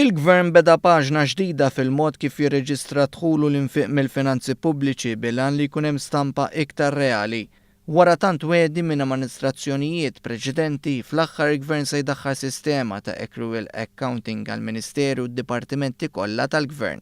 Il-Gvern beda paġna ġdida fil-mod kif jirreġistra dħulu l-infiq mill-finanzi pubbliċi bilan li jkun hemm stampa iktar reali. Wara tant wedi minn amministrazzjonijiet preċedenti, fl-aħħar il-Gvern se jdaħħal sistema ta' accrual accounting għall-Ministeru u d-Dipartimenti kollha tal-Gvern.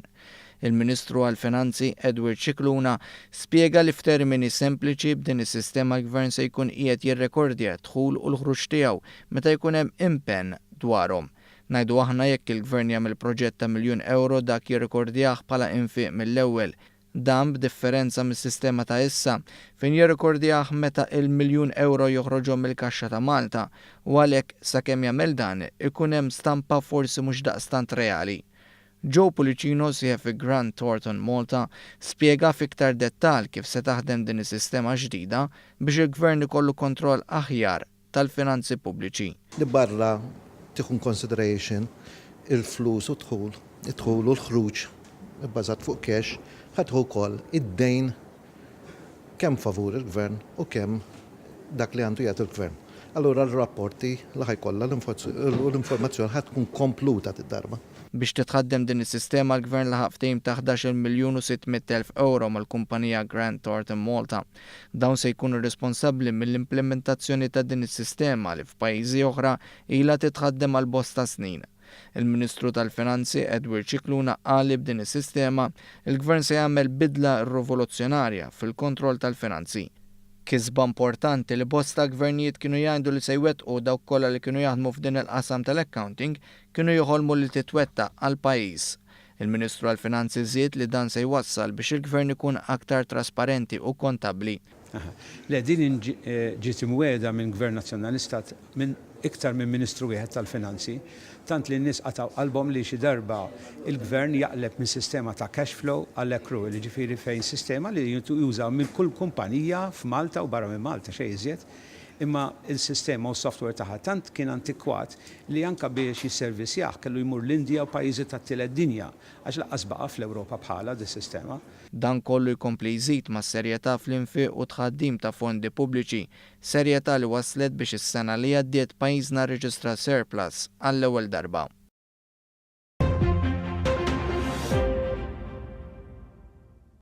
Il-Ministru għall-Finanzi Edward Cicluna spjega li f'termini sempliċi b'din is-sistema l-Gvern se jkun qiegħed jirrekordja dħul u l-ħruġ tiegħu meta jkun hemm impenn dwarhom. Ngħidu aħna jekk il-Gvern jagħmel proġett ta' €1,000,000 dak jirrekordjah bħala infiq mill-ewwel. Dan b'differenza mis-sistema ta' issa fejn jirrekordjah meta il-€1,000,000 joħroġhom mill-Kaxxa ta' Malta u għalhekk sakemm jagħmel dan ikun hemm stampa forsi mhux daqstant reali. Joe Policino sieħeb fi Grant Thornton Malta spjega fiktar dettall kif se taħdem din is-sistema ġdida biex il-Gvern ikollu kontroll aħjar tal-finanzi pubbliċi. Li barra tieħu consideration il-flus u id-dħul u l-ħruġ bbażat fuq cash ħadħu wkoll id-dejn kemm favur il-Gvern u kemm dak li għandu jagħti il-Gvern. Allura l-rapporti li ħajkollha l-informazzjoni ħadd tkun kompluta tid-darba. Biex titħaddem din is-sistema l-Gvern laħaq ftehim ta' €11,600,000 mal-kumpanija Grant Thornton Malta. Dawn se jkunu responsabbli mill-implementazzjoni ta' din is-sistema li f'pajjiżi oħra ilha titħaddem għal bosta snin. Il-Ministru tal-Finanzi Edward Cicluna qal li b'din is-sistema il-Gvern se jagħmel bidla rivoluzzjonarja fil-kontroll tal-finanzi. Kisba importanti li bosta gvernijiet kienu jgħidu li se jwettqu dawk kollha li kienu jaħdmu f'din il-qasam tal-accounting kienu joħolmu li titwettaq għal pajjiż. Il-Ministru għall-Finanzi żied li dan se jwassal biex il-Gvern ikun aktar trasparenti u kontabbli. Le din ġiet imwiegħda minn Gvern Nazzjonalista minn iktar minn Ministru wieħed tal-Finanzi, tant li n-nies qataw qalbhom li xi darba il-Gvern jaqleb minn sistema ta' cash flow għall accrual, ġifieri fejn sistema li jużaw minn kull kumpanija f'Malta u barra minn Malta xejn iżjed, imma il-sistema u s-software tagħha tant kien antikwat li anke biex jisservisjah kellu jmur l-Indja u pajjiżi tat-tielet dinja għax laqqas baqa' fl-Ewropa bħala dis-sistema. Dan kollu jkompli jżid mas-serjetà fl-infiq u tħaddim ta' fondi pubbliċi, serjetà li waslet biex is-sena li għaddiet pajjiżna rreġistra surplus għall-ewwel darba.